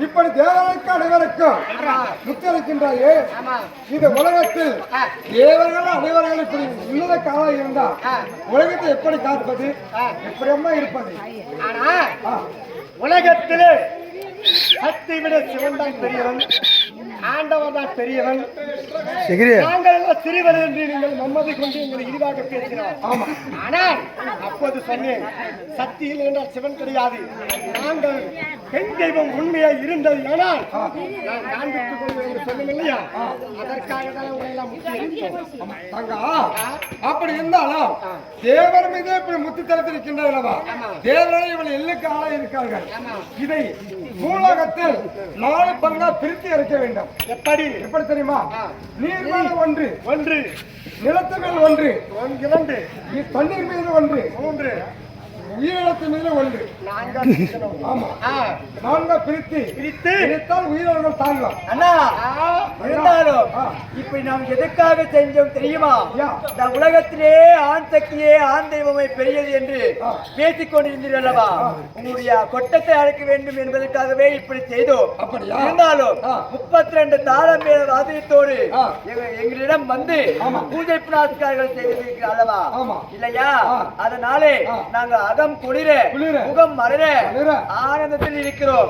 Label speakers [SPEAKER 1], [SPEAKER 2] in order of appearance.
[SPEAKER 1] இப்படி தேவர்களுக்கு அனைவருக்கும் முத்தளிக்கின்றாயே, இந்த உலகத்தில் தேவர்கள் அனைவர்கள் இப்படி உன்னத காலம் இருந்தா உலகத்தை எப்படி காப்பது, எப்படி அம்மா இருப்பது?
[SPEAKER 2] உலகத்திலே சக்தி விட சிவன் தான் பெரியவன், ஆண்டவன் தான் பெரியவன். நாங்கள் எல்லாம் சிறிவர் என்று நீங்கள் நம்மதை கொண்டு எங்களை இழிவாக பேசினார். ஆனால் அப்போது சொன்னேன், சக்தியில் என்றால் சிவன் கிடையாது, நாங்கள் பெண் தெய்வம் உண்மையாக இருந்தது. ஆனால் நான் காண்பித்துக் கொள்வேன் என்று சொன்னேன் இல்லையா, அதற்காக தான் உங்களை எல்லாம்
[SPEAKER 1] அப்படி இருந்தாலும் தேவர் மீது இப்படி முத்து தரத்திருக்கின்றவா, தேவரை இவள் எல்லுக்கு ஆள இருக்கார்கள். இதை பூலோகத்தில் 4 பங்கா பிரித்து இருக்க வேண்டும். எப்படி தெரியுமா? நீர் மேல ஒன்று, நிலத்து மேல் ஒன்று, தண்ணீர் மீது ஒன்று, உயிரிழத்து மீது ஒன்று. நான்கா பிரித்து பிரித்தால் உயிரிழங்கள் தாங்கலாம்.
[SPEAKER 2] அண்ணா இருந்தாலும் இப்படி நாம் எதுக்காக செஞ்சோம் தெரியுமா? இந்த உலகத்திலே ஆண் சக்தியே ஆண் தெய்வமே பெரியது என்று பேசிக் கொண்டிருந்தீர்கள் அல்லவா? உங்களுடைய கொட்டத்தை அழைக்க வேண்டும் என்பதற்காகவே இப்படி செய்தோம். இருந்தாலும் 32 தாளம் மேல ஆதரத்தோடு எங்களிடம் வந்து பூஜை புனஸ்காரங்கள் செய்திருக்கிறீர்கள் அல்லவா? இல்லையா? அதனாலே நாங்கள் அகம் குளிர முகம் மலர ஆனந்தத்தில் இருக்கிறோம்.